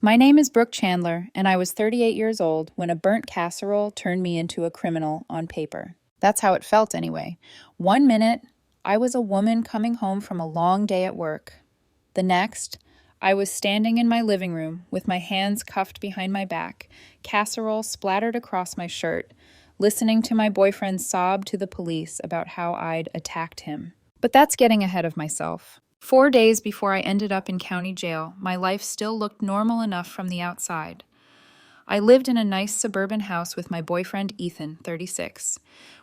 My name is Brooke Chandler, and I was 38 years old when a burnt casserole turned me into a criminal on paper. That's how it felt, anyway. 1 minute, I was a woman coming home from a long day at work. The next, I was standing in my living room with my hands cuffed behind my back, casserole splattered across my shirt, listening to my boyfriend sob to the police about how I'd attacked him. But that's getting ahead of myself. 4 days before I ended up in county jail, my life still looked normal enough from the outside. I lived in a nice suburban house with my boyfriend Ethan, 36.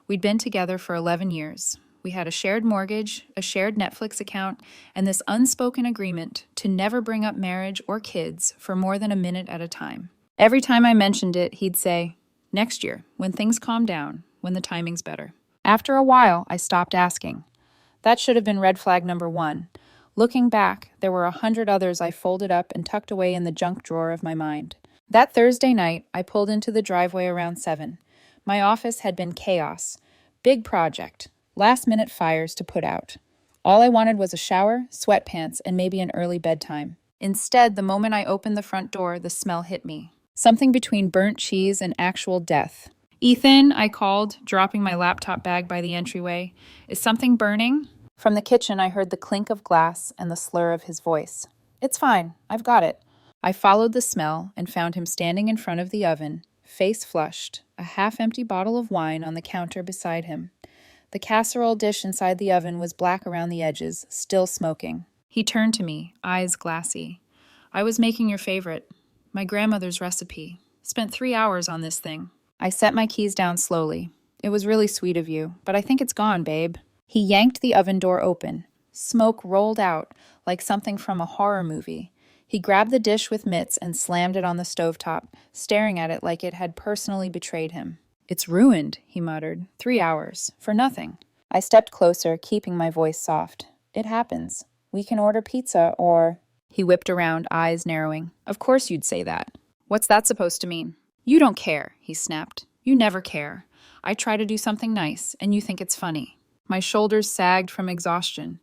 We'd been together for 11 years. We had a shared mortgage, a shared Netflix account, and this unspoken agreement to never bring up marriage or kids for more than a minute at a time. Every time I mentioned it, he'd say, "Next year, when things calm down, when the timing's better." After a while, I stopped asking. That should have been red flag number one. Looking back, there were 100 others I folded up and tucked away in the junk drawer of my mind. That Thursday night, I pulled into the driveway around 7. My office had been chaos. Big project. Last-minute fires to put out. All I wanted was a shower, sweatpants, and maybe an early bedtime. Instead, the moment I opened the front door, the smell hit me. Something between burnt cheese and actual death. "Ethan," I called, dropping my laptop bag by the entryway. "Is something burning?" From the kitchen, I heard the clink of glass and the slur of his voice. "It's fine. I've got it." I followed the smell and found him standing in front of the oven, face flushed, a half-empty bottle of wine on the counter beside him. The casserole dish inside the oven was black around the edges, still smoking. He turned to me, eyes glassy. "I was making your favorite. My grandmother's recipe. Spent 3 hours on this thing." I set my keys down slowly. "It was really sweet of you, but I think it's gone, babe." He yanked the oven door open. Smoke rolled out, like something from a horror movie. He grabbed the dish with mitts and slammed it on the stovetop, staring at it like it had personally betrayed him. "It's ruined," he muttered. 3 hours. For nothing. I stepped closer, keeping my voice soft. "It happens. We can order pizza or—" He whipped around, eyes narrowing. "Of course you'd say that. What's that supposed to mean?" "You don't care," he snapped. "You never care. I try to do something nice, and you think it's funny." My shoulders sagged from exhaustion.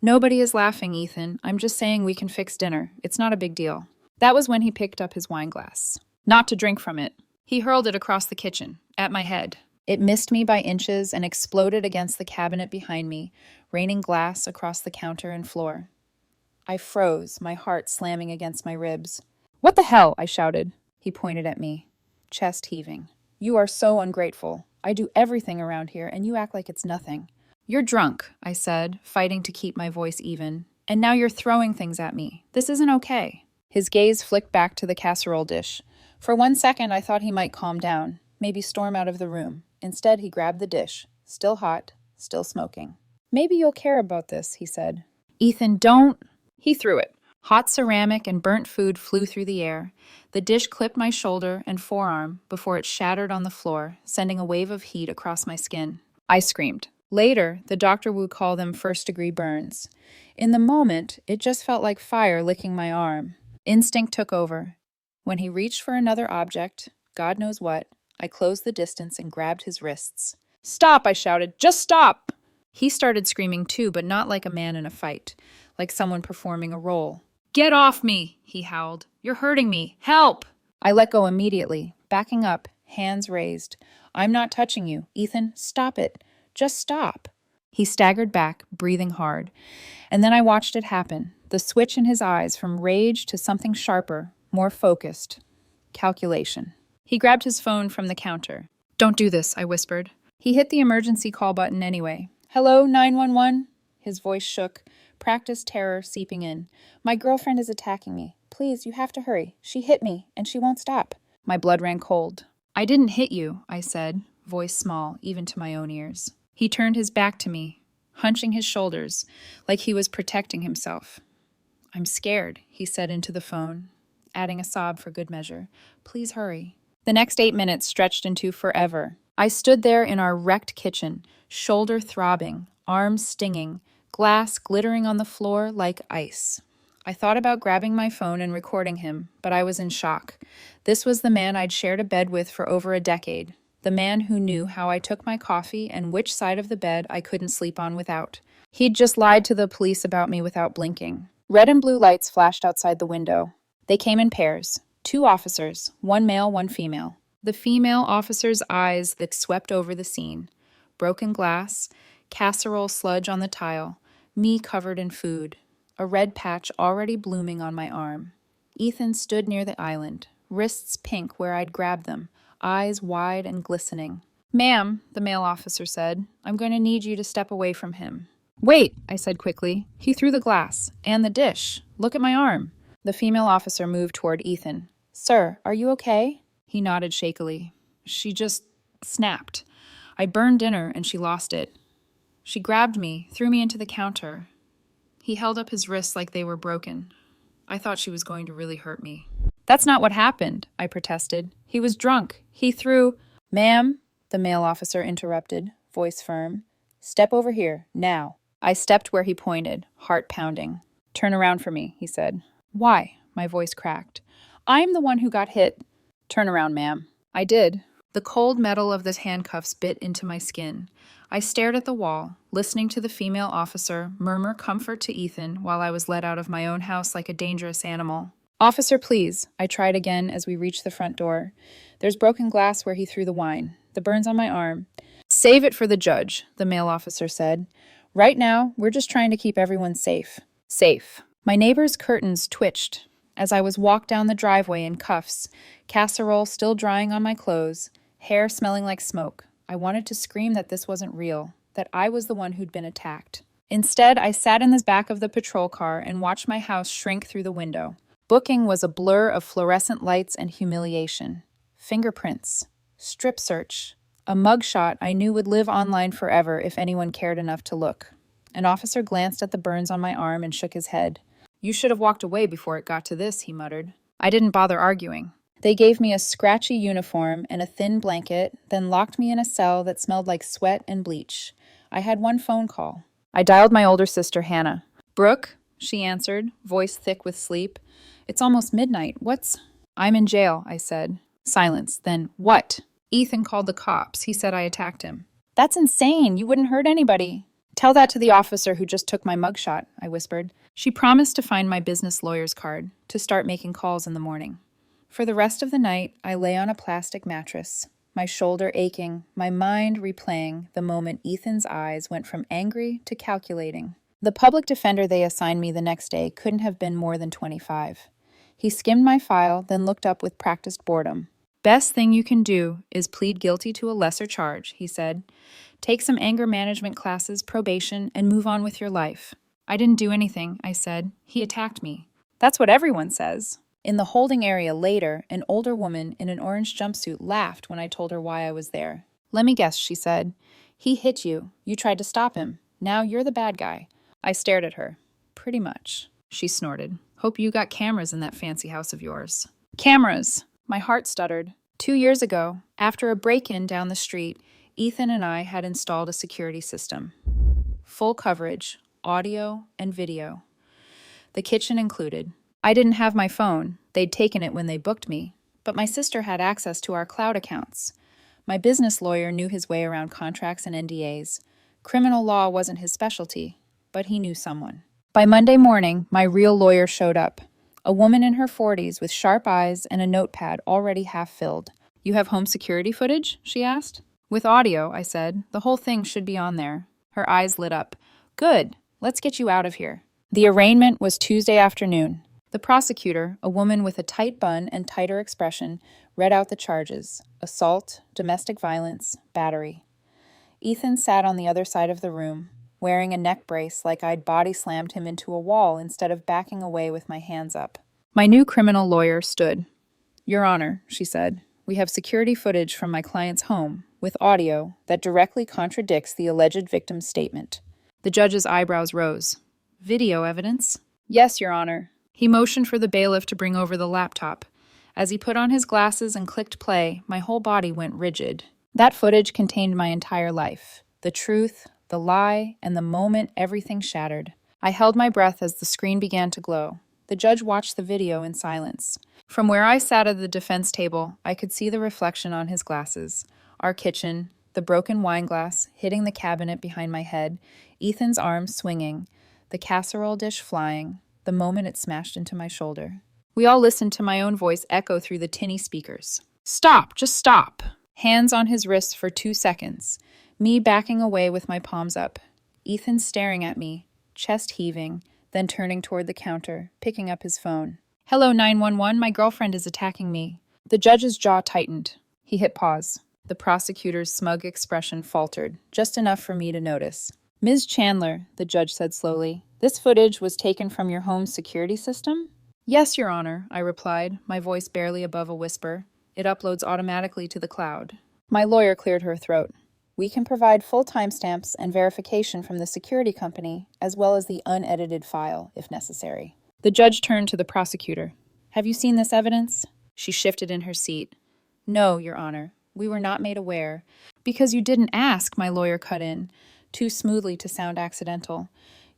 "Nobody is laughing, Ethan. I'm just saying we can fix dinner. It's not a big deal." That was when he picked up his wine glass. Not to drink from it. He hurled it across the kitchen, at my head. It missed me by inches and exploded against the cabinet behind me, raining glass across the counter and floor. I froze, my heart slamming against my ribs. "What the hell?" I shouted. He pointed at me, chest heaving. "You are so ungrateful. I do everything around here, and you act like it's nothing." "You're drunk," I said, fighting to keep my voice even. "And now you're throwing things at me. This isn't okay." His gaze flicked back to the casserole dish. For 1 second, I thought he might calm down, maybe storm out of the room. Instead, he grabbed the dish, still hot, still smoking. "Maybe you'll care about this," he said. "Ethan, don't—" He threw it. Hot ceramic and burnt food flew through the air. The dish clipped my shoulder and forearm before it shattered on the floor, sending a wave of heat across my skin. I screamed. Later, the doctor would call them first-degree burns. In the moment, it just felt like fire licking my arm. Instinct took over. When he reached for another object, God knows what, I closed the distance and grabbed his wrists. "Stop!" I shouted. "Just stop!" He started screaming too, but not like a man in a fight, like someone performing a role. "Get off me!" he howled. "You're hurting me! Help!" I let go immediately, backing up, hands raised. "I'm not touching you. Ethan, stop it. Just stop." He staggered back, breathing hard. And then I watched it happen, the switch in his eyes from rage to something sharper, more focused. Calculation. He grabbed his phone from the counter. "Don't do this," I whispered. He hit the emergency call button anyway. "Hello, 911?" His voice shook, practiced terror seeping in. "My girlfriend is attacking me. Please, you have to hurry. She hit me, and she won't stop." My blood ran cold. "I didn't hit you," I said, voice small, even to my own ears. He turned his back to me, hunching his shoulders, like he was protecting himself. "I'm scared," he said into the phone, adding a sob for good measure. "Please hurry." The next 8 minutes stretched into forever. I stood there in our wrecked kitchen, shoulder throbbing, arms stinging, glass glittering on the floor like ice. I thought about grabbing my phone and recording him, but I was in shock. This was the man I'd shared a bed with for over a decade. The man who knew how I took my coffee and which side of the bed I couldn't sleep on without. He'd just lied to the police about me without blinking. Red and blue lights flashed outside the window. They came in pairs. 2 officers, one male, one female. The female officer's eyes that swept over the scene. Broken glass, casserole sludge on the tile, me covered in food, a red patch already blooming on my arm. Ethan stood near the island, wrists pink where I'd grabbed them, eyes wide and glistening. "Ma'am," the male officer said, "I'm going to need you to step away from him." "Wait," I said quickly. "He threw the glass. And the dish. Look at my arm." The female officer moved toward Ethan. "Sir, are you okay?" He nodded shakily. "She just snapped. I burned dinner and she lost it. She grabbed me, threw me into the counter." He held up his wrists like they were broken. I thought she was going to really hurt me. "That's not what happened," I protested. "He was drunk. He threw—" "Ma'am," the male officer interrupted, voice firm. "Step over here, now." I stepped where he pointed, heart pounding. "Turn around for me," he said. "Why?" My voice cracked. "I'm the one who got hit." "Turn around, ma'am." I did. The cold metal of the handcuffs bit into my skin. I stared at the wall, listening to the female officer murmur comfort to Ethan while I was let out of my own house like a dangerous animal. "Officer, please," I tried again as we reached the front door. "There's broken glass where he threw the wine. The burns on my arm." "Save it for the judge," the male officer said. "Right now, we're just trying to keep everyone safe." Safe. My neighbor's curtains twitched as I was walked down the driveway in cuffs, casserole still drying on my clothes, hair smelling like smoke. I wanted to scream that this wasn't real, that I was the one who'd been attacked. Instead, I sat in the back of the patrol car and watched my house shrink through the window. Booking was a blur of fluorescent lights and humiliation. Fingerprints. Strip search. A mugshot I knew would live online forever if anyone cared enough to look. An officer glanced at the burns on my arm and shook his head. "You should have walked away before it got to this," he muttered. I didn't bother arguing. They gave me a scratchy uniform and a thin blanket, then locked me in a cell that smelled like sweat and bleach. I had one phone call. I dialed my older sister, Hannah. "Brooke," she answered, voice thick with sleep. "It's almost midnight. What's—" "I'm in jail," I said. Silence. Then, "What?" "Ethan called the cops. He said I attacked him." "That's insane. You wouldn't hurt anybody." "Tell that to the officer who just took my mugshot," I whispered. She promised to find my business lawyer's card, to start making calls in the morning. For the rest of the night, I lay on a plastic mattress, my shoulder aching, my mind replaying the moment Ethan's eyes went from angry to calculating. The public defender they assigned me the next day couldn't have been more than 25. He skimmed my file, then looked up with practiced boredom. "Best thing you can do is plead guilty to a lesser charge," he said. "Take some anger management classes, probation, and move on with your life." "I didn't do anything," I said. "He attacked me." "That's what everyone says." In the holding area later, an older woman in an orange jumpsuit laughed when I told her why I was there. "Let me guess," she said. "He hit you. You tried to stop him. Now you're the bad guy." I stared at her. "Pretty much," she snorted. "Hope you got cameras in that fancy house of yours." "Cameras!" My heart stuttered. 2 years ago, after a break-in down the street, Ethan and I had installed a security system. Full coverage, audio and video. The kitchen included. I didn't have my phone. They'd taken it when they booked me. But my sister had access to our cloud accounts. My business lawyer knew his way around contracts and NDAs. Criminal law wasn't his specialty, but he knew someone. By Monday morning, my real lawyer showed up. A woman in her 40s with sharp eyes and a notepad already half filled. "You have home security footage?" she asked. "With audio," I said. "The whole thing should be on there." Her eyes lit up. "Good. Let's get you out of here." The arraignment was Tuesday afternoon. The prosecutor, a woman with a tight bun and tighter expression, read out the charges: assault, domestic violence, battery. Ethan sat on the other side of the room, wearing a neck brace like I'd body slammed him into a wall instead of backing away with my hands up. My new criminal lawyer stood. "Your Honor," she said, "we have security footage from my client's home, with audio, that directly contradicts the alleged victim's statement." The judge's eyebrows rose. "Video evidence?" "Yes, Your Honor." He motioned for the bailiff to bring over the laptop. As he put on his glasses and clicked play, my whole body went rigid. That footage contained my entire life. The truth, the lie, and the moment everything shattered. I held my breath as the screen began to glow. The judge watched the video in silence. From where I sat at the defense table, I could see the reflection on his glasses. Our kitchen, the broken wine glass hitting the cabinet behind my head, Ethan's arms swinging, the casserole dish flying, the moment it smashed into my shoulder. We all listened to my own voice echo through the tinny speakers. Stop, just stop. Hands on his wrists for 2 seconds. Me backing away with my palms up. Ethan staring at me, chest heaving, then turning toward the counter, picking up his phone. Hello, 911, my girlfriend is attacking me. The judge's jaw tightened. He hit pause. The prosecutor's smug expression faltered, just enough for me to notice. Ms. Chandler, the judge said slowly, this footage was taken from your home's security system? Yes, Your Honor, I replied, my voice barely above a whisper. It uploads automatically to the cloud. My lawyer cleared her throat. We can provide full timestamps and verification from the security company, as well as the unedited file, if necessary. The judge turned to the prosecutor. Have you seen this evidence? She shifted in her seat. No, Your Honor. We were not made aware. Because you didn't ask, my lawyer cut in, too smoothly to sound accidental.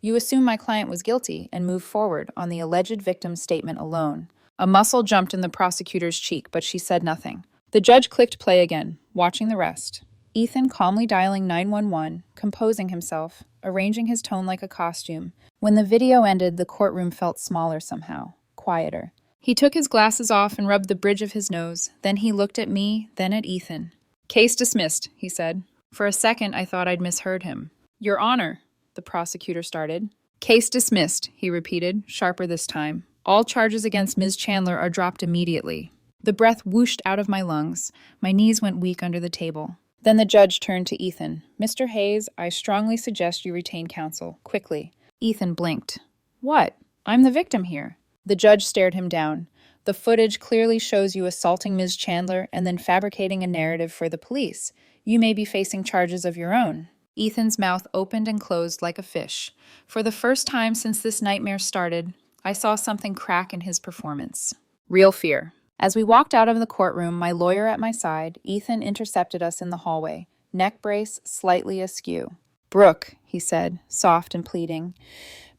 You assumed my client was guilty and moved forward on the alleged victim's statement alone. A muscle jumped in the prosecutor's cheek, but she said nothing. The judge clicked play again, watching the rest. Ethan calmly dialing 911, composing himself, arranging his tone like a costume. When the video ended, the courtroom felt smaller somehow, quieter. He took his glasses off and rubbed the bridge of his nose. Then he looked at me, then at Ethan. Case dismissed, he said. For a second, I thought I'd misheard him. Your Honor, the prosecutor started. Case dismissed, he repeated, sharper this time. All charges against Ms. Chandler are dropped immediately. The breath whooshed out of my lungs. My knees went weak under the table. Then the judge turned to Ethan. Mr. Hayes, I strongly suggest you retain counsel, quickly. Ethan blinked. What? I'm the victim here. The judge stared him down. The footage clearly shows you assaulting Ms. Chandler and then fabricating a narrative for the police. You may be facing charges of your own. Ethan's mouth opened and closed like a fish. For the first time since this nightmare started, I saw something crack in his performance. Real fear. As we walked out of the courtroom, my lawyer at my side, Ethan intercepted us in the hallway, neck brace slightly askew. Brooke, he said, soft and pleading.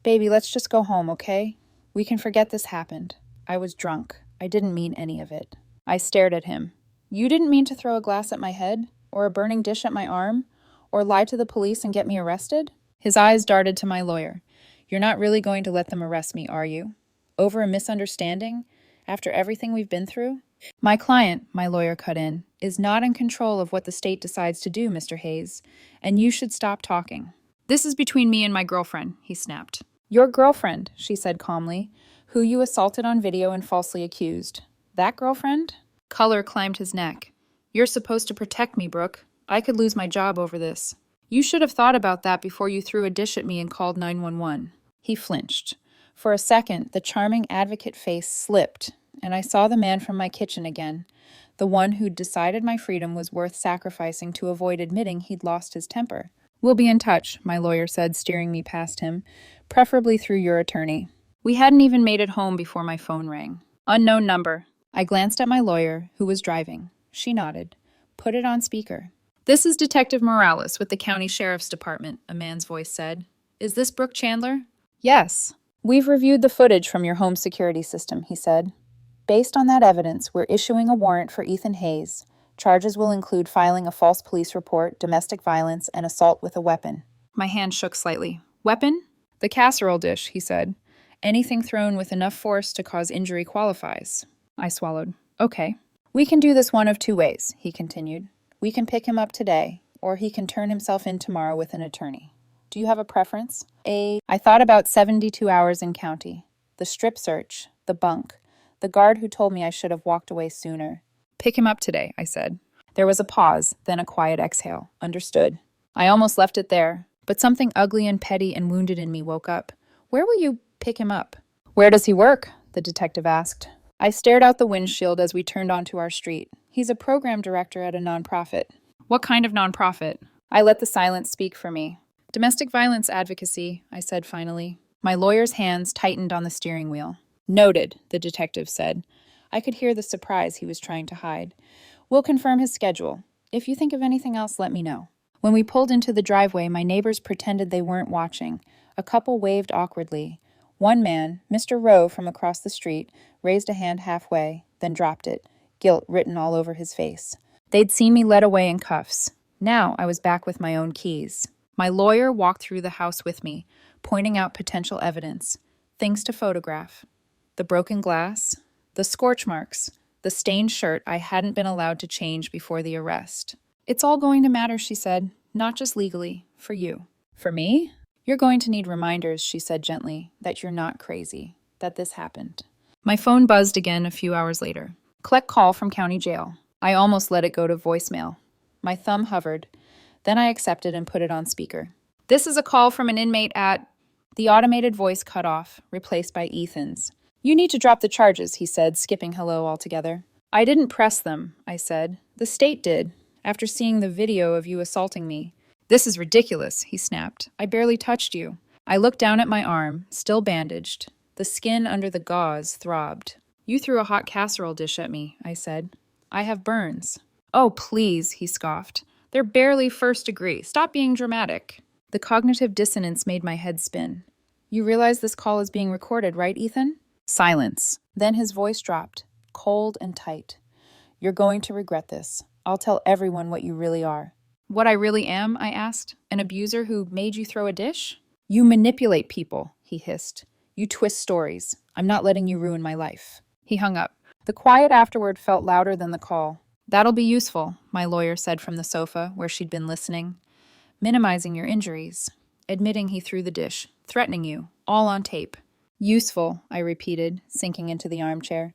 Baby, let's just go home, okay? We can forget this happened. I was drunk. I didn't mean any of it. I stared at him. You didn't mean to throw a glass at my head? Or a burning dish at my arm? Or lie to the police and get me arrested? His eyes darted to my lawyer. You're not really going to let them arrest me, are you? Over a misunderstanding? After everything we've been through? My client, my lawyer cut in, is not in control of what the state decides to do, Mr. Hayes, and you should stop talking. This is between me and my girlfriend, he snapped. Your girlfriend, she said calmly, who you assaulted on video and falsely accused. That girlfriend? Color climbed his neck. You're supposed to protect me, Brooke. I could lose my job over this. You should have thought about that before you threw a dish at me and called 911. He flinched. For a second, the charming advocate face slipped, and I saw the man from my kitchen again, the one who'd decided my freedom was worth sacrificing to avoid admitting he'd lost his temper. We'll be in touch, my lawyer said, steering me past him, preferably through your attorney. We hadn't even made it home before my phone rang. Unknown number. I glanced at my lawyer, who was driving. She nodded. Put it on speaker. This is Detective Morales with the County Sheriff's Department, a man's voice said. Is this Brooke Chandler? Yes. We've reviewed the footage from your home security system, he said. Based on that evidence, we're issuing a warrant for Ethan Hayes. Charges will include filing a false police report, domestic violence, and assault with a weapon. My hand shook slightly. Weapon? The casserole dish, he said. Anything thrown with enough force to cause injury qualifies. I swallowed. Okay. We can do this one of two ways, he continued. We can pick him up today, or he can turn himself in tomorrow with an attorney. Do you have a preference? I thought about 72 hours in county. The strip search, the bunk, the guard who told me I should have walked away sooner. Pick him up today, I said. There was a pause, then a quiet exhale. Understood. I almost left it there, but something ugly and petty and wounded in me woke up. Where will you pick him up? Where does he work? The detective asked. I stared out the windshield as we turned onto our street. He's a program director at a nonprofit. What kind of nonprofit? I let the silence speak for me. Domestic violence advocacy, I said finally. My lawyer's hands tightened on the steering wheel. Noted, the detective said. I could hear the surprise he was trying to hide. We'll confirm his schedule. If you think of anything else, let me know. When we pulled into the driveway, my neighbors pretended they weren't watching. A couple waved awkwardly. One man, Mr. Rowe from across the street, raised a hand halfway, then dropped it, guilt written all over his face. They'd seen me led away in cuffs. Now I was back with my own keys. My lawyer walked through the house with me, pointing out potential evidence, things to photograph. The broken glass, The scorch marks, the stained shirt I hadn't been allowed to change before the arrest. It's all going to matter, she said, not just legally, for you. For me? You're going to need reminders, she said gently, that you're not crazy, that this happened. My phone buzzed again a few hours later. Collect call from county jail. I almost let it go to voicemail. My thumb hovered. Then I accepted and put it on speaker. This is a call from an inmate at... The automated voice cut off, replaced by Ethan's. You need to drop the charges, he said, skipping hello altogether. I didn't press them, I said. The state did, after seeing the video of you assaulting me. This is ridiculous, he snapped. I barely touched you. I looked down at my arm, still bandaged. The skin under the gauze throbbed. You threw a hot casserole dish at me, I said. I have burns. Oh, please, he scoffed. They're barely first degree. Stop being dramatic. The cognitive dissonance made my head spin. You realize this call is being recorded, right, Ethan? Silence. Then his voice dropped, cold and tight. You're going to regret this. I'll tell everyone what you really are. What I really am, I asked. An abuser who made you throw a dish? You manipulate people, he hissed. You twist stories. I'm not letting you ruin my life. He hung up. The quiet afterward felt louder than the call. That'll be useful, my lawyer said from the sofa where she'd been listening. Minimizing your injuries. Admitting he threw the dish. Threatening you. All on tape. Useful, I repeated, sinking into the armchair.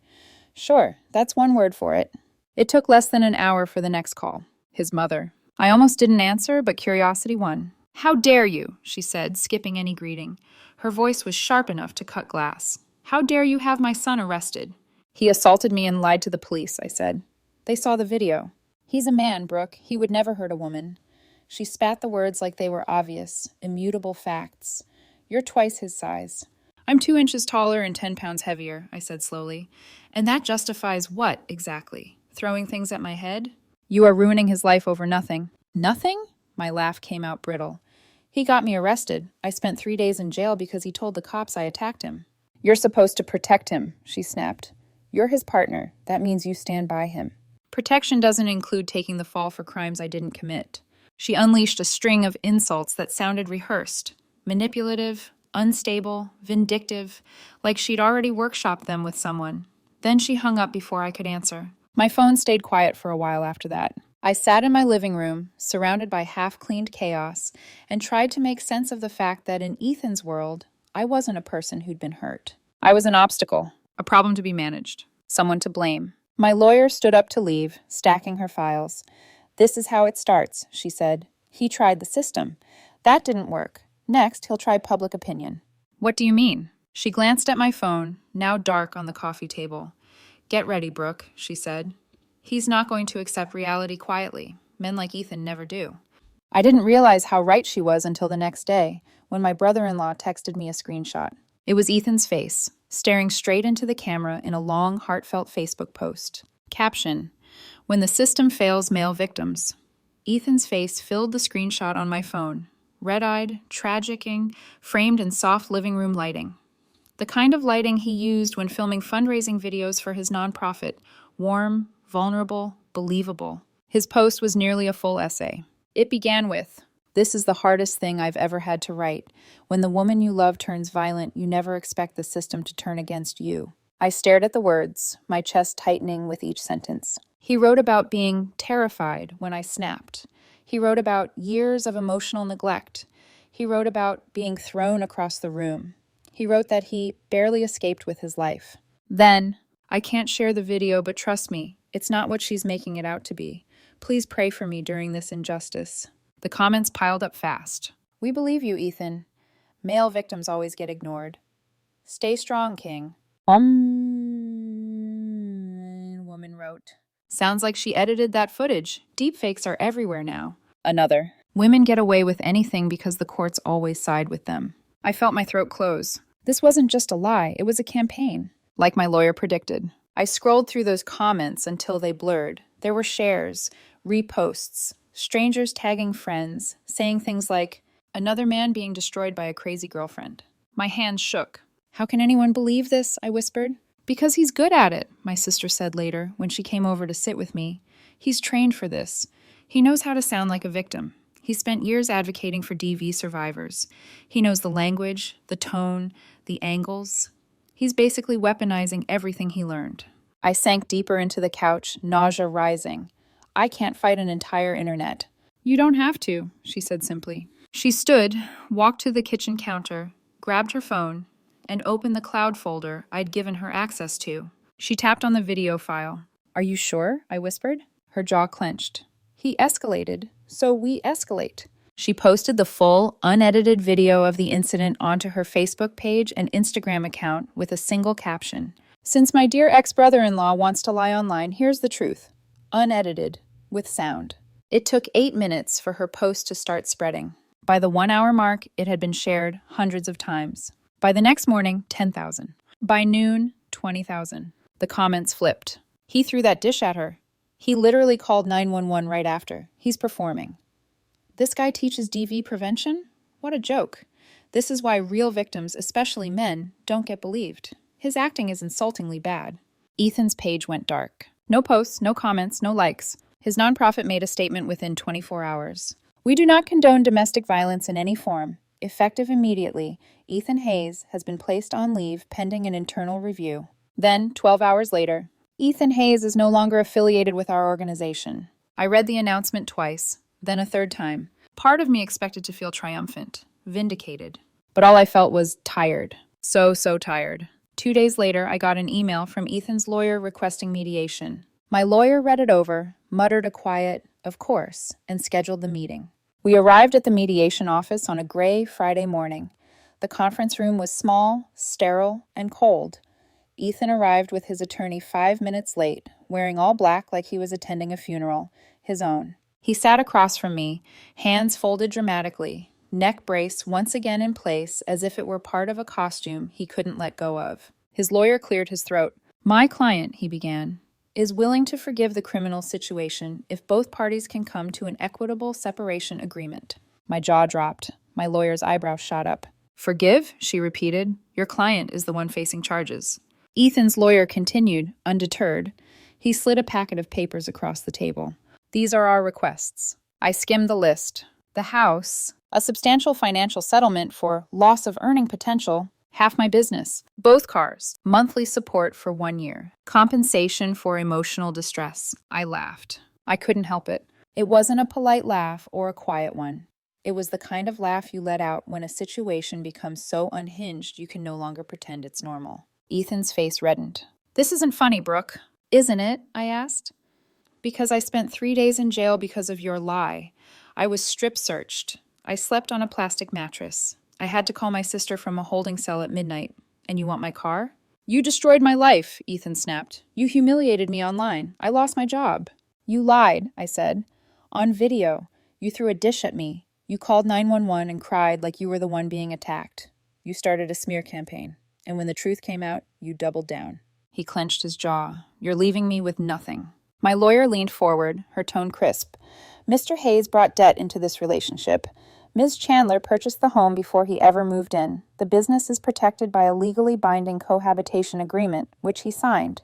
Sure, that's one word for it. It took less than an hour for the next call. His mother. I almost didn't answer, but curiosity won. How dare you, she said, skipping any greeting. Her voice was sharp enough to cut glass. How dare you have my son arrested? He assaulted me and lied to the police, I said. They saw the video. He's a man, Brooke. He would never hurt a woman. She spat the words like they were obvious, immutable facts. You're twice his size. I'm 2 inches taller and 10 pounds heavier, I said slowly. And that justifies what, exactly? Throwing things at my head? You are ruining his life over nothing. Nothing? My laugh came out brittle. He got me arrested. I spent 3 days in jail because he told the cops I attacked him. You're supposed to protect him, she snapped. You're his partner. That means you stand by him. Protection doesn't include taking the fall for crimes I didn't commit. She unleashed a string of insults that sounded rehearsed, manipulative, unstable, vindictive, like she'd already workshopped them with someone. Then she hung up before I could answer. My phone stayed quiet for a while after that. I sat in my living room, surrounded by half-cleaned chaos, and tried to make sense of the fact that in Ethan's world, I wasn't a person who'd been hurt. I was an obstacle, a problem to be managed, someone to blame. My lawyer stood up to leave, stacking her files. This is how it starts, she said. He tried the system. That didn't work. Next, he'll try public opinion. What do you mean? She glanced at my phone, now dark on the coffee table. Get ready, Brooke, she said. He's not going to accept reality quietly. Men like Ethan never do. I didn't realize how right she was until the next day, when my brother-in-law texted me a screenshot. It was Ethan's face, staring straight into the camera in a long, heartfelt Facebook post. Caption: When the system fails male victims. Ethan's face filled the screenshot on my phone. Red-eyed, tragicking, framed in soft living room lighting. The kind of lighting he used when filming fundraising videos for his nonprofit. Warm, vulnerable, believable. His post was nearly a full essay. It began with, "This is the hardest thing I've ever had to write. When the woman you love turns violent, you never expect the system to turn against you." I stared at the words, my chest tightening with each sentence. He wrote about being terrified when I snapped. He wrote about years of emotional neglect. He wrote about being thrown across the room. He wrote that he barely escaped with his life. Then, I can't share the video, but trust me, it's not what she's making it out to be. Please pray for me during this injustice. The comments piled up fast. We believe you, Ethan. Male victims always get ignored. Stay strong, King. Woman wrote. Sounds like she edited that footage. Deepfakes are everywhere now. Another. Women get away with anything because the courts always side with them. I felt my throat close. This wasn't just a lie, it was a campaign. Like my lawyer predicted. I scrolled through those comments until they blurred. There were shares, reposts, strangers tagging friends, saying things like, "Another man being destroyed by a crazy girlfriend." My hands shook. "How can anyone believe this?" I whispered. "Because he's good at it," my sister said later when she came over to sit with me. "He's trained for this. He knows how to sound like a victim. He spent years advocating for DV survivors. He knows the language, the tone, the angles. He's basically weaponizing everything he learned. I sank deeper into the couch, nausea rising. I can't fight an entire internet. You don't have to, she said simply. She stood, walked to the kitchen counter, grabbed her phone, and opened the cloud folder I'd given her access to. She tapped on the video file. Are you sure? I whispered. Her jaw clenched. He escalated, so we escalate. She posted the full, unedited video of the incident onto her Facebook page and Instagram account with a single caption. Since my dear ex-brother-in-law wants to lie online, here's the truth. Unedited, with sound. It took 8 minutes for her post to start spreading. By the 1-hour mark, it had been shared hundreds of times. By the next morning, 10,000. By noon, 20,000. The comments flipped. He threw that dish at her. He literally called 911 right after. He's performing. This guy teaches DV prevention? What a joke. This is why real victims, especially men, don't get believed. His acting is insultingly bad. Ethan's page went dark. No posts, no comments, no likes. His nonprofit made a statement within 24 hours. We do not condone domestic violence in any form. Effective immediately, Ethan Hayes has been placed on leave pending an internal review. Then, 12 hours later, Ethan Hayes is no longer affiliated with our organization. I read the announcement twice, then a third time. Part of me expected to feel triumphant, vindicated. But all I felt was tired. So tired. 2 days later, I got an email from Ethan's lawyer requesting mediation. My lawyer read it over, muttered a quiet, "of course," and scheduled the meeting. We arrived at the mediation office on a gray Friday morning. The conference room was small, sterile, and cold. Ethan arrived with his attorney 5 minutes late, wearing all black like he was attending a funeral, his own. He sat across from me, hands folded dramatically, neck brace once again in place as if it were part of a costume he couldn't let go of. His lawyer cleared his throat. My client, he began, is willing to forgive the criminal situation if both parties can come to an equitable separation agreement. My jaw dropped. My lawyer's eyebrows shot up. Forgive? She repeated. Your client is the one facing charges. Ethan's lawyer continued, undeterred. He slid a packet of papers across the table. These are our requests. I skimmed the list. The house, a substantial financial settlement for loss of earning potential, half my business, both cars, monthly support for 1 year, compensation for emotional distress. I laughed. I couldn't help it. It wasn't a polite laugh or a quiet one. It was the kind of laugh you let out when a situation becomes so unhinged you can no longer pretend it's normal. Ethan's face reddened. This isn't funny, Brooke. Isn't it? I asked. Because I spent 3 days in jail because of your lie. I was strip searched. I slept on a plastic mattress. I had to call my sister from a holding cell at midnight. And you want my car? You destroyed my life, Ethan snapped. You humiliated me online. I lost my job. You lied, I said. On video. You threw a dish at me. You called 911 and cried like you were the one being attacked. You started a smear campaign. And when the truth came out, you doubled down. He clenched his jaw. You're leaving me with nothing. My lawyer leaned forward, her tone crisp. Mr. Hayes brought debt into this relationship. Ms. Chandler purchased the home before he ever moved in. The business is protected by a legally binding cohabitation agreement, which he signed.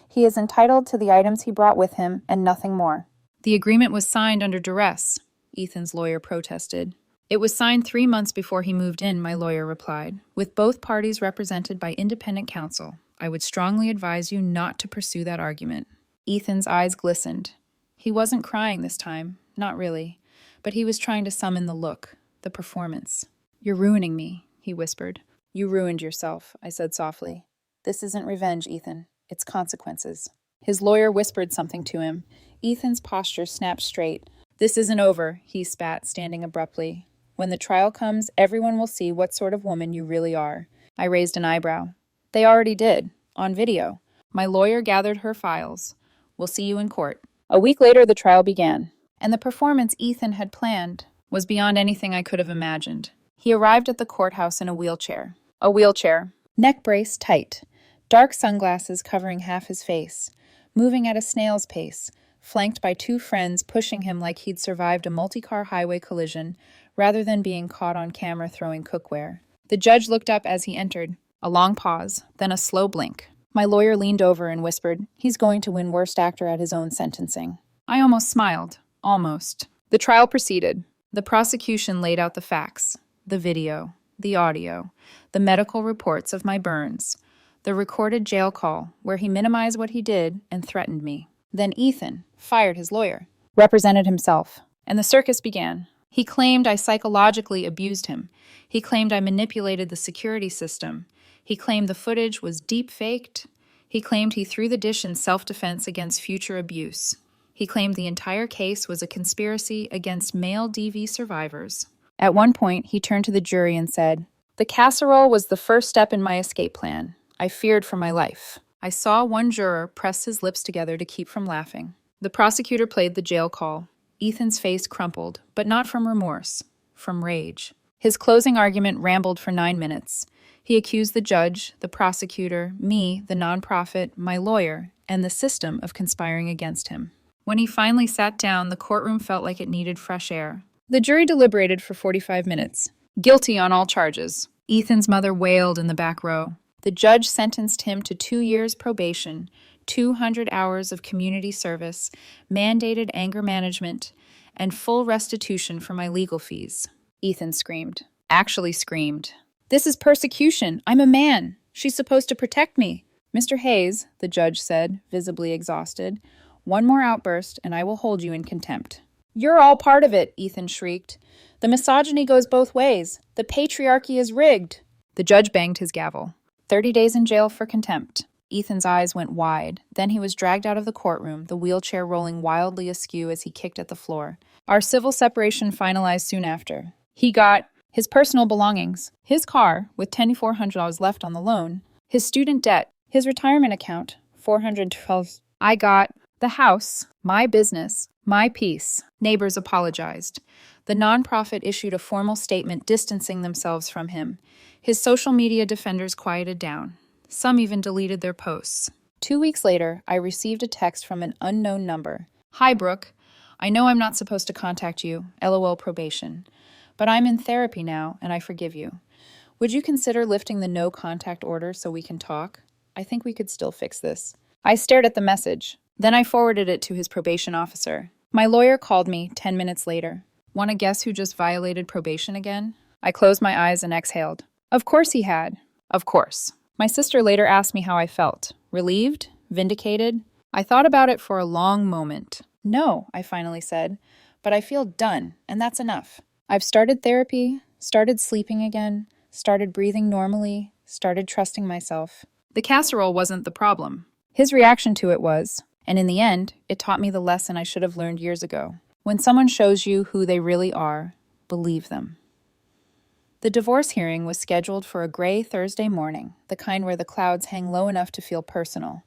He is entitled to the items he brought with him and nothing more. The agreement was signed under duress, Ethan's lawyer protested. It was signed 3 months before he moved in, my lawyer replied, with both parties represented by independent counsel. I would strongly advise you not to pursue that argument. Ethan's eyes glistened. He wasn't crying this time, not really, but he was trying to summon the look, the performance. You're ruining me, he whispered. You ruined yourself, I said softly. This isn't revenge, Ethan. It's consequences. His lawyer whispered something to him. Ethan's posture snapped straight. This isn't over, he spat, standing abruptly. When the trial comes, everyone will see what sort of woman you really are. I raised an eyebrow. They already did, on video. My lawyer gathered her files. We'll see you in court. A week later, the trial began, and the performance Ethan had planned was beyond anything I could have imagined. He arrived at the courthouse in a wheelchair. Neck brace tight, dark sunglasses covering half his face, moving at a snail's pace, flanked by 2 friends pushing him like he'd survived a multi-car highway collision rather than being caught on camera throwing cookware. The judge looked up as he entered. A long pause, then a slow blink. My lawyer leaned over and whispered, he's going to win worst actor at his own sentencing. I almost smiled. Almost. The trial proceeded. The prosecution laid out the facts, the video, the audio, the medical reports of my burns. the recorded jail call, where he minimized what he did and threatened me. Then Ethan fired his lawyer, represented himself, and the circus began. He claimed I psychologically abused him. He claimed I manipulated the security system. He claimed the footage was deep-faked. He claimed he threw the dish in self-defense against future abuse. He claimed the entire case was a conspiracy against male DV survivors. At one point, he turned to the jury and said, "The casserole was the first step in my escape plan. I feared for my life." I saw one juror press his lips together to keep from laughing. The prosecutor played the jail call. Ethan's face crumpled, but not from remorse, from rage. His closing argument rambled for 9 minutes. He accused the judge, the prosecutor, me, the nonprofit, my lawyer, and the system of conspiring against him. When he finally sat down, the courtroom felt like it needed fresh air. The jury deliberated for 45 minutes. Guilty on all charges. Ethan's mother wailed in the back row. The judge sentenced him to 2 years probation, 200 hours of community service, mandated anger management, and full restitution for my legal fees. Ethan screamed. Actually screamed. "This is persecution. I'm a man. She's supposed to protect me." "Mr. Hayes," the judge said, visibly exhausted, "one more outburst and I will hold you in contempt." "You're all part of it," Ethan shrieked. "The misogyny goes both ways. The patriarchy is rigged." The judge banged his gavel. 30 days in jail for contempt. Ethan's eyes went wide. Then he was dragged out of the courtroom, the wheelchair rolling wildly askew as he kicked at the floor. Our civil separation finalized soon after. He got his personal belongings, his car with $2,400 left on the loan, his student debt, his retirement account, $412. I got the house, my business, my peace. Neighbors apologized. The nonprofit issued a formal statement distancing themselves from him. His social media defenders quieted down. Some even deleted their posts. 2 weeks later, I received a text from an unknown number. "Hi, Brooke. I know I'm not supposed to contact you, LOL probation, but I'm in therapy now and I forgive you. Would you consider lifting the no contact order so we can talk? I think we could still fix this." I stared at the message. Then I forwarded it to his probation officer. My lawyer called me 10 minutes later. "Want to guess who just violated probation again?" I closed my eyes and exhaled. Of course he had. Of course. My sister later asked me how I felt. Relieved? Vindicated? I thought about it for a long moment. "No," I finally said, "but I feel done, and that's enough. I've started therapy, started sleeping again, started breathing normally, started trusting myself." The casserole wasn't the problem. His reaction to it was, and in the end, it taught me the lesson I should have learned years ago. When someone shows you who they really are, believe them. The divorce hearing was scheduled for a gray Thursday morning, the kind where the clouds hang low enough to feel personal.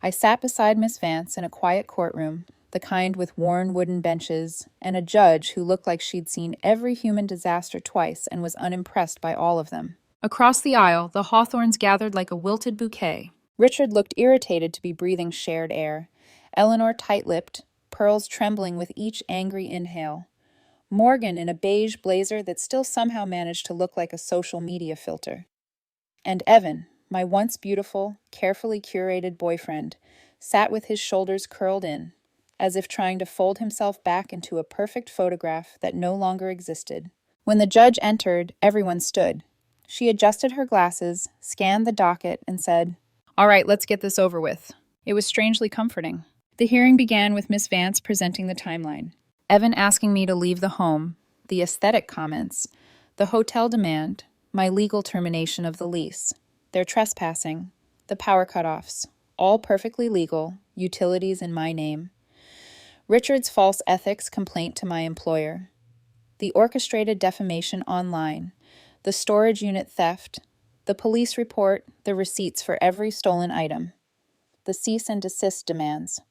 I sat beside Miss Vance in a quiet courtroom, the kind with worn wooden benches, and a judge who looked like she'd seen every human disaster twice and was unimpressed by all of them. Across the aisle, the hawthorns gathered like a wilted bouquet. Richard looked irritated to be breathing shared air. Eleanor tight-lipped, pearls trembling with each angry inhale. Morgan in a beige blazer that still somehow managed to look like a social media filter. And Evan, my once beautiful, carefully curated boyfriend, sat with his shoulders curled in, as if trying to fold himself back into a perfect photograph that no longer existed. When the judge entered, everyone stood. She adjusted her glasses, scanned the docket, and said, "All right, let's get this over with." It was strangely comforting. The hearing began with Miss Vance presenting the timeline. Evan asking me to leave the home, the aesthetic comments, the hotel demand, my legal termination of the lease, their trespassing, the power cutoffs, all perfectly legal, utilities in my name. Richard's false ethics complaint to my employer, the orchestrated defamation online, the storage unit theft, the police report, the receipts for every stolen item, the cease and desist demands,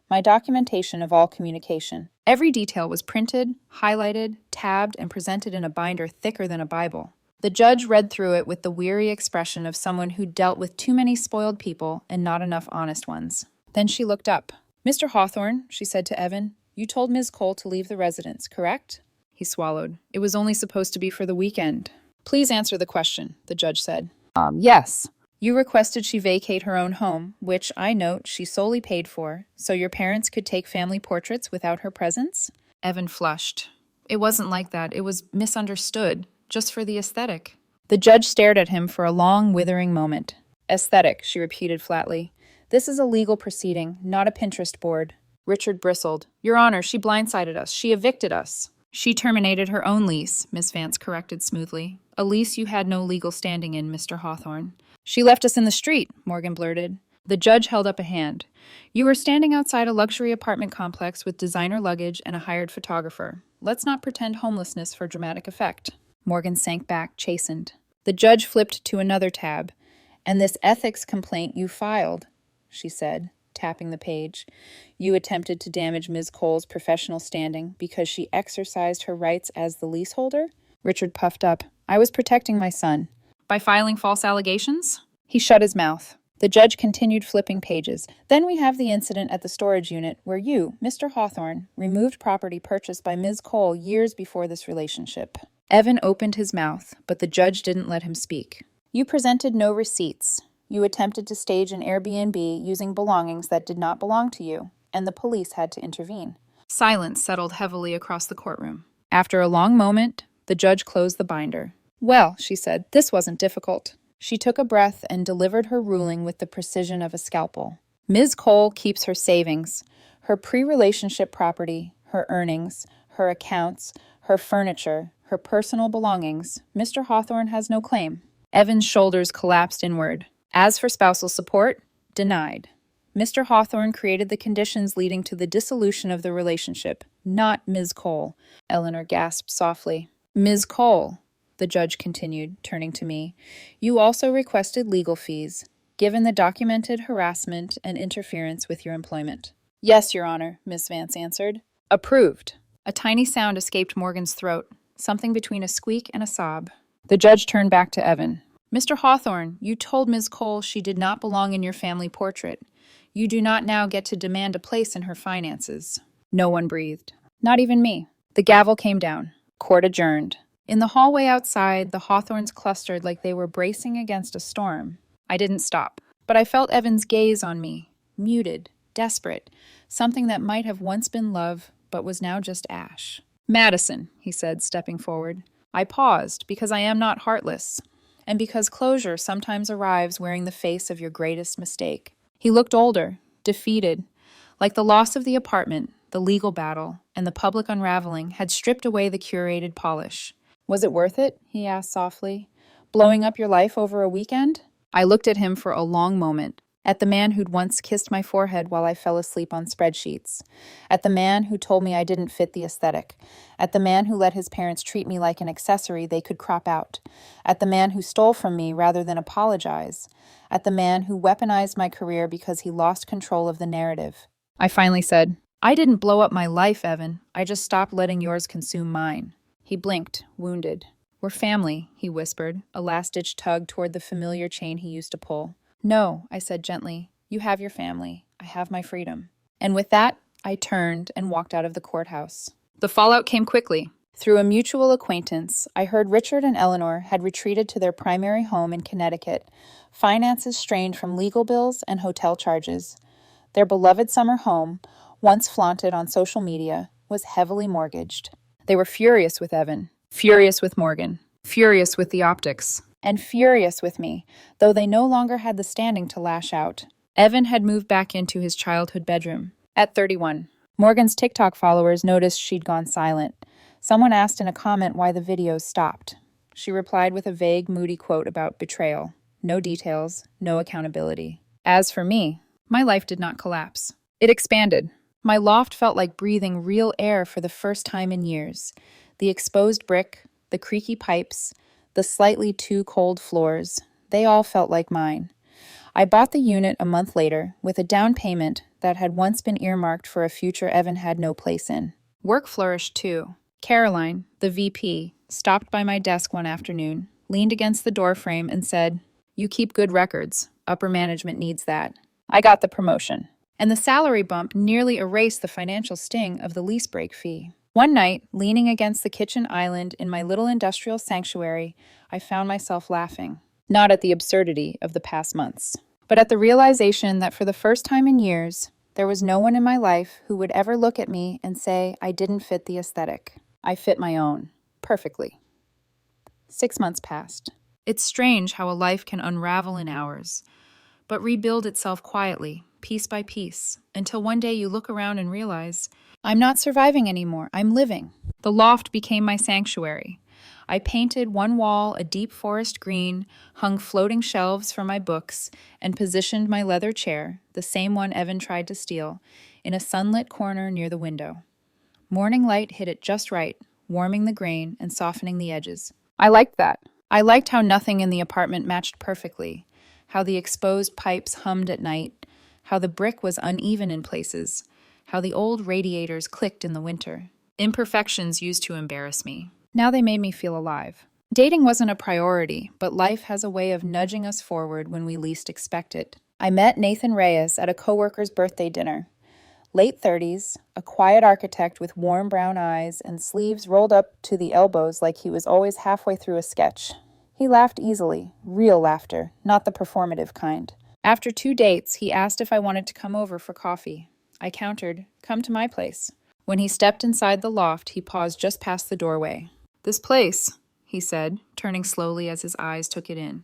my documentation of all communication. Every detail was printed, highlighted, tabbed, and presented in a binder thicker than a Bible. The judge read through it with the weary expression of someone who dealt with too many spoiled people and not enough honest ones. Then she looked up. "Mr. Hawthorne," she said to Evan, "you told Ms. Cole to leave the residence, correct?" He swallowed. "It was only supposed to be for the weekend." "Please answer the question," the judge said. Yes. You requested she vacate her own home, which, I note, she solely paid for, so your parents could take family portraits without her presence?" Evan flushed. "It wasn't like that. It was misunderstood, just for the aesthetic." The judge stared at him for a long, withering moment. Aesthetic, she repeated flatly. This is a legal proceeding, not a Pinterest board. Richard bristled. Your Honor, she blindsided us. She evicted us. She terminated her own lease, Miss Vance corrected smoothly. A lease you had no legal standing in, Mr. Hawthorne. She left us in the street, Morgan blurted. The judge held up a hand. You were standing outside a luxury apartment complex with designer luggage and a hired photographer. Let's not pretend homelessness for dramatic effect. Morgan sank back, chastened. The judge flipped to another tab. And this ethics complaint you filed, she said, tapping the page. You attempted to damage Ms. Cole's professional standing because she exercised her rights as the leaseholder? Richard puffed up. I was protecting my son. By filing false allegations? He shut his mouth. The judge continued flipping pages. Then we have the incident at the storage unit where you, Mr. Hawthorne, removed property purchased by Ms. Cole years before this relationship. Evan opened his mouth, but the judge didn't let him speak. You presented no receipts. You attempted to stage an Airbnb using belongings that did not belong to you, and the police had to intervene. Silence settled heavily across the courtroom. After a long moment, the judge closed the binder. Well, she said, this wasn't difficult. She took a breath and delivered her ruling with the precision of a scalpel. Ms. Cole keeps her savings, her pre-relationship property, her earnings, her accounts, her furniture, her personal belongings. Mr. Hawthorne has no claim. Evan's shoulders collapsed inward. As for spousal support, denied. Mr. Hawthorne created the conditions leading to the dissolution of the relationship, not Ms. Cole. Eleanor gasped softly. Ms. Cole, the judge continued, turning to me, you also requested legal fees, given the documented harassment and interference with your employment. Yes, Your Honor, Miss Vance answered. Approved. A tiny sound escaped Morgan's throat, something between a squeak and a sob. The judge turned back to Evan. Mr. Hawthorne, you told Ms. Cole she did not belong in your family portrait. You do not now get to demand a place in her finances. No one breathed. Not even me. The gavel came down. Court adjourned. In the hallway outside, the Hawthornes clustered like they were bracing against a storm. I didn't stop, but I felt Evan's gaze on me, muted, desperate, something that might have once been love, but was now just ash. Madison, he said, stepping forward. I paused because I am not heartless, and because closure sometimes arrives wearing the face of your greatest mistake. He looked older, defeated, like the loss of the apartment, the legal battle, and the public unraveling had stripped away the curated polish. Was it worth it? He asked softly. Blowing up your life over a weekend? I looked at him for a long moment, at the man who'd once kissed my forehead while I fell asleep on spreadsheets, at the man who told me I didn't fit the aesthetic, at the man who let his parents treat me like an accessory they could crop out, at the man who stole from me rather than apologize, at the man who weaponized my career because he lost control of the narrative. I finally said, I didn't blow up my life, Evan. I just stopped letting yours consume mine. He blinked, wounded. We're family, he whispered, a last-ditch tug toward the familiar chain he used to pull. No, I said gently. You have your family. I have my freedom. And with that, I turned and walked out of the courthouse. The fallout came quickly. Through a mutual acquaintance, I heard Richard and Eleanor had retreated to their primary home in Connecticut, finances strained from legal bills and hotel charges. Their beloved summer home, once flaunted on social media, was heavily mortgaged. They were furious with Evan, furious with Morgan, furious with the optics, and furious with me, though they no longer had the standing to lash out. Evan had moved back into his childhood bedroom. At 31. Morgan's TikTok followers noticed she'd gone silent. Someone asked in a comment why the videos stopped. She replied with a vague, moody quote about betrayal. No details, no accountability. As for me, my life did not collapse. It expanded. My loft felt like breathing real air for the first time in years. The exposed brick, the creaky pipes, the slightly too cold floors, they all felt like mine. I bought the unit a month later with a down payment that had once been earmarked for a future Evan had no place in. Work flourished too. Caroline, the VP, stopped by my desk one afternoon, leaned against the doorframe and said, "You keep good records. Upper management needs that." I got the promotion. And the salary bump nearly erased the financial sting of the lease break fee. One night, leaning against the kitchen island in my little industrial sanctuary, I found myself laughing. Not at the absurdity of the past months, but at the realization that for the first time in years, there was no one in my life who would ever look at me and say I didn't fit the aesthetic. I fit my own, perfectly. 6 months passed. It's strange how a life can unravel in hours, but rebuild itself quietly, piece by piece, until one day you look around and realize, I'm not surviving anymore, I'm living. The loft became my sanctuary. I painted one wall a deep forest green, hung floating shelves for my books, and positioned my leather chair, the same one Evan tried to steal, in a sunlit corner near the window. Morning light hit it just right, warming the grain and softening the edges. I liked that. I liked how nothing in the apartment matched perfectly, how the exposed pipes hummed at night, how the brick was uneven in places, how the old radiators clicked in the winter. Imperfections used to embarrass me. Now they made me feel alive. Dating wasn't a priority, but life has a way of nudging us forward when we least expect it. I met Nathan Reyes at a coworker's birthday dinner. Late 30s, a quiet architect with warm brown eyes and sleeves rolled up to the elbows like he was always halfway through a sketch. He laughed easily, real laughter, not the performative kind. After 2 dates, he asked if I wanted to come over for coffee. I countered, "Come to my place." When he stepped inside the loft, he paused just past the doorway. "This place," he said, turning slowly as his eyes took it in.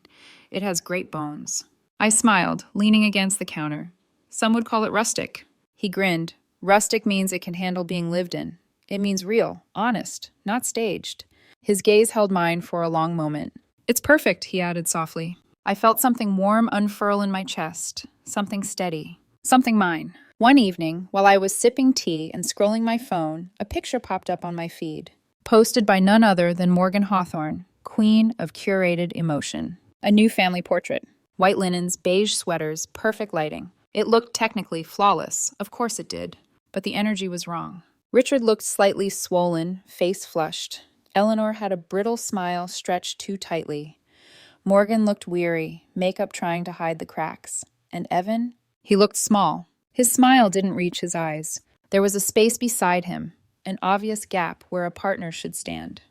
"It has great bones." I smiled, leaning against the counter. "Some would call it rustic." He grinned. "Rustic means it can handle being lived in. It means real, honest, not staged." His gaze held mine for a long moment. "It's perfect," he added softly. I felt something warm unfurl in my chest, something steady, something mine. One evening, while I was sipping tea and scrolling my phone, a picture popped up on my feed, posted by none other than Morgan Hawthorne, queen of curated emotion. A new family portrait. White linens, beige sweaters, perfect lighting. It looked technically flawless. Of course it did. But the energy was wrong. Richard looked slightly swollen, face flushed. Eleanor had a brittle smile stretched too tightly. Morgan looked weary, makeup trying to hide the cracks. And Evan? He looked small. His smile didn't reach his eyes. There was a space beside him, an obvious gap where a partner should stand.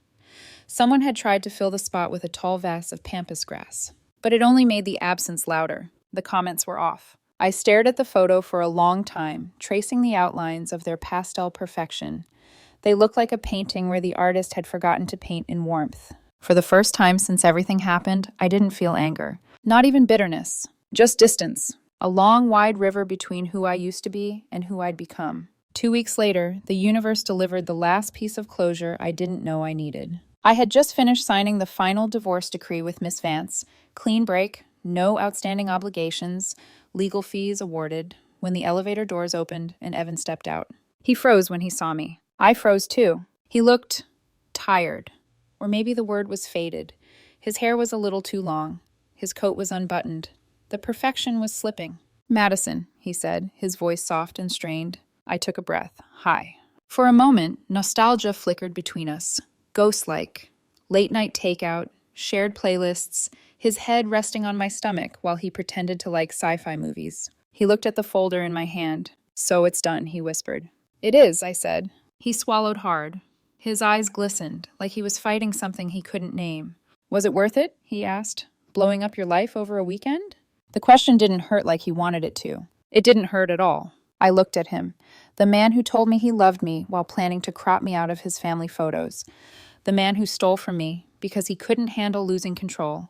Someone had tried to fill the spot with a tall vase of pampas grass. But it only made the absence louder. The comments were off. I stared at the photo for a long time, tracing the outlines of their pastel perfection. They looked like a painting where the artist had forgotten to paint in warmth. For the first time since everything happened, I didn't feel anger. Not even bitterness. Just distance. A long, wide river between who I used to be and who I'd become. 2 weeks later, the universe delivered the last piece of closure I didn't know I needed. I had just finished signing the final divorce decree with Miss Vance. Clean break, no outstanding obligations, legal fees awarded, when the elevator doors opened and Evan stepped out. He froze when he saw me. I froze too. He looked tired. Or maybe the word was faded. His hair was a little too long. His coat was unbuttoned. The perfection was slipping. "Madison," he said, his voice soft and strained. I took a breath. "Hi." For a moment, nostalgia flickered between us. Ghost-like. Late-night takeout, shared playlists, his head resting on my stomach while he pretended to like sci-fi movies. He looked at the folder in my hand. "So it's done," he whispered. "It is," I said. He swallowed hard. His eyes glistened, like he was fighting something he couldn't name. "Was it worth it?" he asked. "Blowing up your life over a weekend?" The question didn't hurt like he wanted it to. It didn't hurt at all. I looked at him. The man who told me he loved me while planning to crop me out of his family photos. The man who stole from me because he couldn't handle losing control.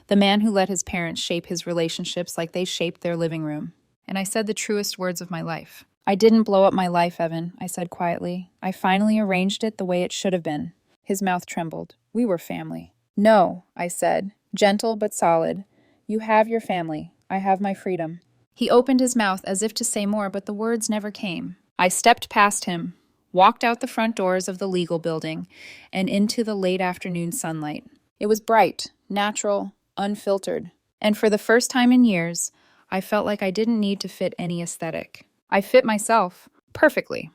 The man who let his parents shape his relationships like they shaped their living room. And I said the truest words of my life. "I didn't blow up my life, Evan," I said quietly. "I finally arranged it the way it should have been." His mouth trembled. "We were family." "No," I said, gentle but solid. "You have your family. I have my freedom." He opened his mouth as if to say more, but the words never came. I stepped past him, walked out the front doors of the legal building, and into the late afternoon sunlight. It was bright, natural, unfiltered. And for the first time in years, I felt like I didn't need to fit any aesthetic. I fit myself, perfectly.